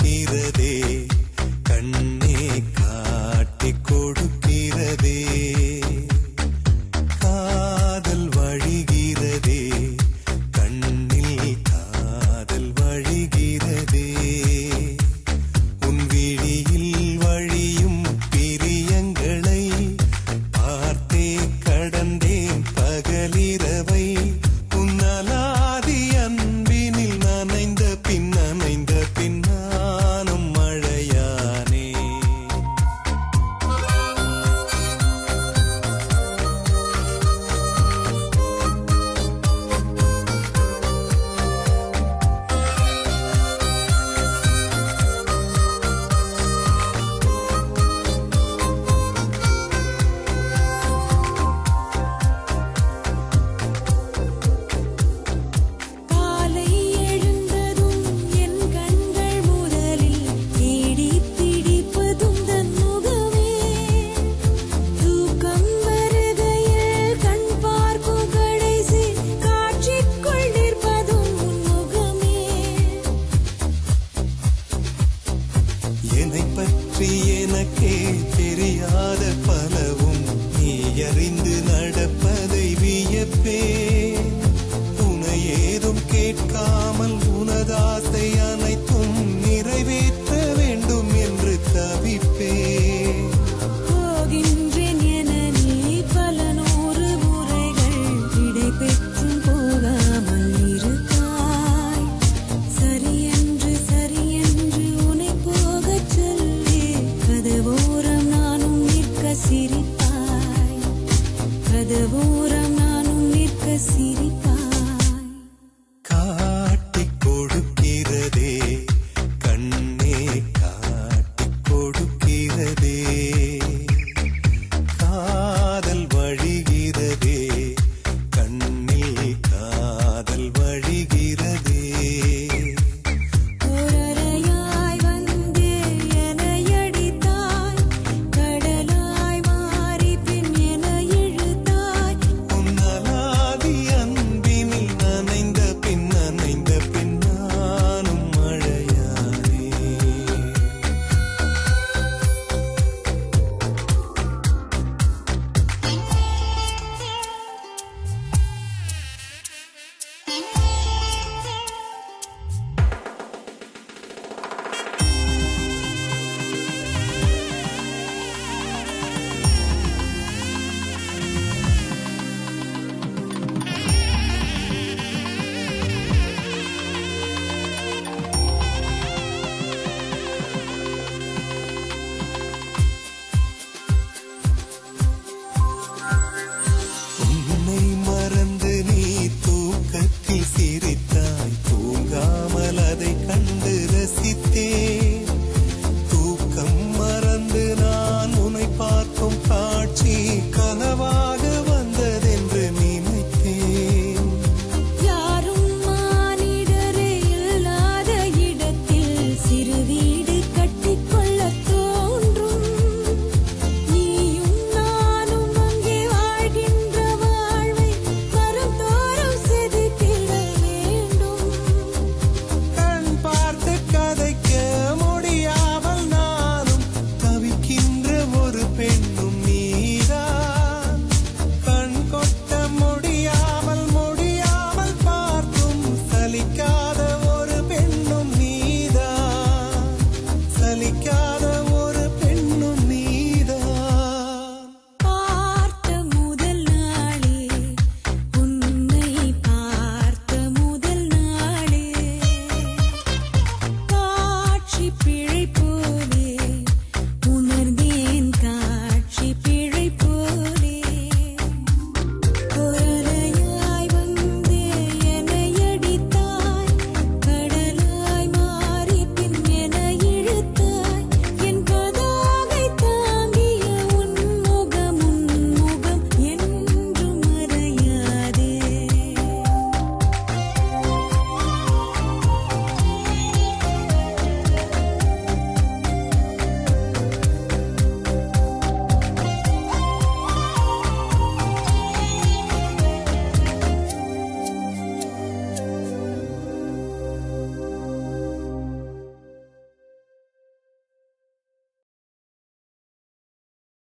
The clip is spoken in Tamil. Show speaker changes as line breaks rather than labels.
கொடுக்கிறதே கண்ணே காட்டி கொடுக்கிறதே காதல் வழிகிறதே கண்ணில் காதல் வழிகிறதே உன் விழியில் வழியும் பிரியங்களை பார்த்தே கடந்தேன் பகலிரவை உன்னலாதி அன்பினில் நனைந்த பின் நானும் மழையானே என்னை பற்றி எனக்கே தெரியாத பலவும் நீ அறிந்து நடப்பதை வியப்பே உனை ஏதும் கேட்காமல் உனதாசை அனைத்தும் நிறைவேற்ற வேண்டும் என்று தவிப்பே
போகின்றேன் என நீ பல நூறு முறைகள் விடை பெற்றும் போகாமல் இருக்காய் சரியென்று உனை போகச் சொல்லி கதவோரம் நானும் நிற்க சிரிப்பாய் கதவோரம் நானும் நிற்க சிரிப்பாய்
காட்டிக் கொடுக்கிறதே கண்ணே காட்டிக் கொடுக்கிறதே காதல் வழிகிறதே கண்ணில் காதல் வழிகிறதே
ஓரறையாய் வந்தே என்னை அடித்தாய் கடலாய் மாறி பின் என்னை இழுத்தாய்
உன்னலாதி அன்பினில் நனைந்த பின் நானும் மழையானே உன்னை மறந்து நீ தூக்கத்தில் சிரித்தாய் தூங்காமல் அதை கண்டு ரசித்தேன் தூக்கம் மறந்து நான் உன்னை பார்க்கும் காட்சி கனவாக வந்ததென்று நினைத்தேன்
யாரும் மானிடரே இல்லாத இடத்தில் சிறு வீடு கட்டிக்கொள்ள தோன்றும் நீயும் நானும் அங்கே வாழ்கின்ற வாழ்வை மறுதோறும் செதுக்கிட வேண்டும்
கண் பார்த்து கதைக்க முடியாமல் நானும் தவிக்கின்ற ஒரு பெண்ணும் நீதான் கண் கொட்ட முடியாமல் பார்க்கும் சலிக்காத ஒரு பெண்ணும் நீதான் சலிக்காத